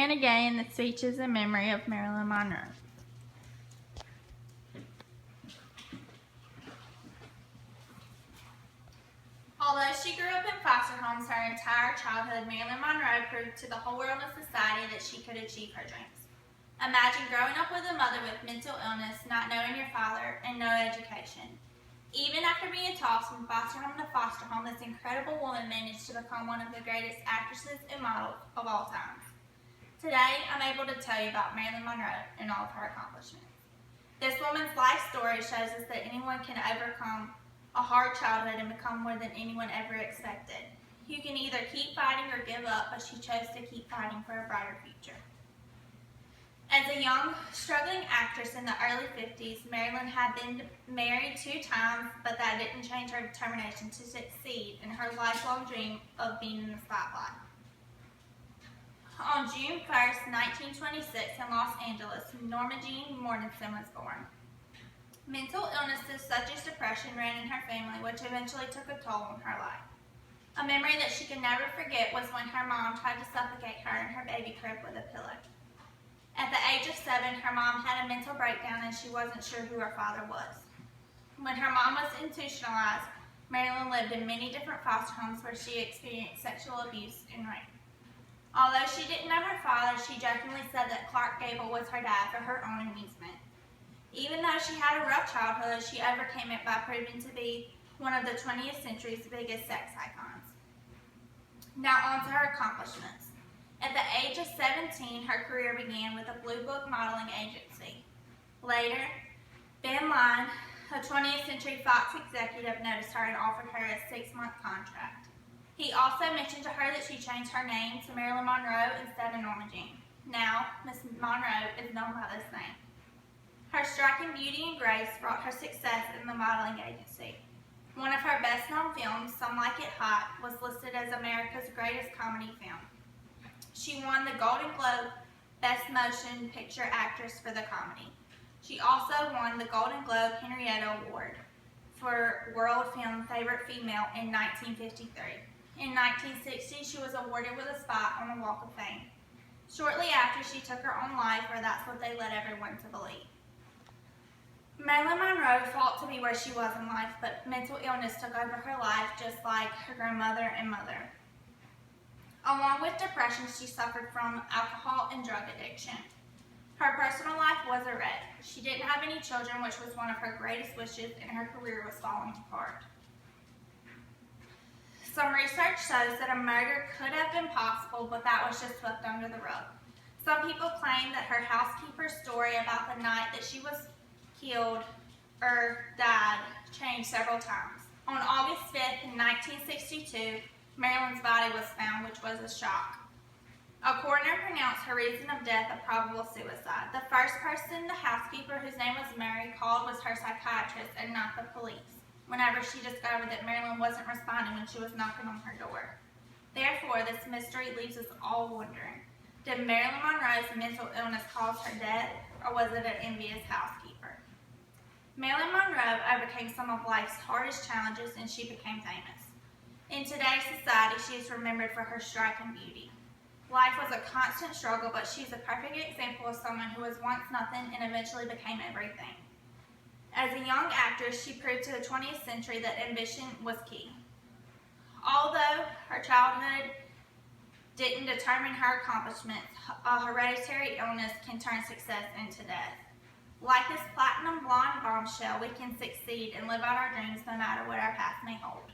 and again, the speech is in memory of Marilyn Monroe. Although she grew up in foster homes her entire childhood, Marilyn Monroe proved to the whole world of society that she could achieve her dreams. Imagine growing up with a mother with mental illness, not knowing your father, and no education. Even after being tossed from foster home to foster home, this incredible woman managed to become one of the greatest actresses and models of all time. Today, I'm able to tell you about Marilyn Monroe and all of her accomplishments. This woman's life story shows us that anyone can overcome a hard childhood and become more than anyone ever expected. You can either keep fighting or give up, but she chose to keep fighting for a brighter future. As a young, struggling actress in the early 50s, Marilyn had been married 2 times, but that didn't change her determination to succeed in her lifelong dream of being in the spotlight. On June 1st, 1926, in Los Angeles, Norma Jean Mortensen was born. Mental illnesses such as depression ran in her family, which eventually took a toll on her life. A memory that she could never forget was when her mom tried to suffocate her in her baby crib with a pillow. At the age of 7, her mom had a mental breakdown and she wasn't sure who her father was. When her mom was institutionalized, Marilyn lived in many different foster homes where she experienced sexual abuse and rape. Although she didn't know her father, she jokingly said that Clark Gable was her dad for her own amusement. Even though she had a rough childhood, she overcame it by proving to be one of the 20th century's biggest sex icons. Now on to her accomplishments. At the age of 17, her career began with a Blue Book modeling agency. Later, Ben Lyne, a 20th Century Fox executive, noticed her and offered her a 6-month contract. He also mentioned to her that she changed her name to Marilyn Monroe instead of Norma Jean. Now, Miss Monroe is known by this name. Her striking beauty and grace brought her success in the modeling agency. One of her best-known films, Some Like It Hot, was listed as America's greatest comedy film. She won the Golden Globe Best Motion Picture Actress for the comedy. She also won the Golden Globe Henrietta Award for World Film Favorite Female in 1953. In 1960, she was awarded with a spot on the Walk of Fame. Shortly after, she took her own life, or that's what they led everyone to believe. Marilyn Monroe fought to be where she was in life, but mental illness took over her life just like her grandmother and mother. Along with depression, she suffered from alcohol and drug addiction. Her personal life was a wreck. She didn't have any children, which was one of her greatest wishes, and her career was falling apart. Some research shows that a murder could have been possible, but that was just swept under the rug. Some people claim that her housekeeper's story about the night that she was killed or died changed several times. On August 5th, 1962, Marilyn's body was found, which was a shock. A coroner pronounced her reason of death a probable suicide. The first person the housekeeper, whose name was Mary, called was her psychiatrist and not the police, whenever she discovered that Marilyn wasn't responding when she was knocking on her door. Therefore, this mystery leaves us all wondering, did Marilyn Monroe's mental illness cause her death, or was it an envious housekeeper? Marilyn Monroe overcame some of life's hardest challenges and she became famous. In today's society, she is remembered for her striking beauty. Life was a constant struggle, but she's a perfect example of someone who was once nothing and eventually became everything. As a young actress, she proved to the 20th century that ambition was key. Although her childhood didn't determine her accomplishments, a hereditary illness can turn success into death. Like this platinum blonde bombshell, we can succeed and live out our dreams no matter what our path may hold.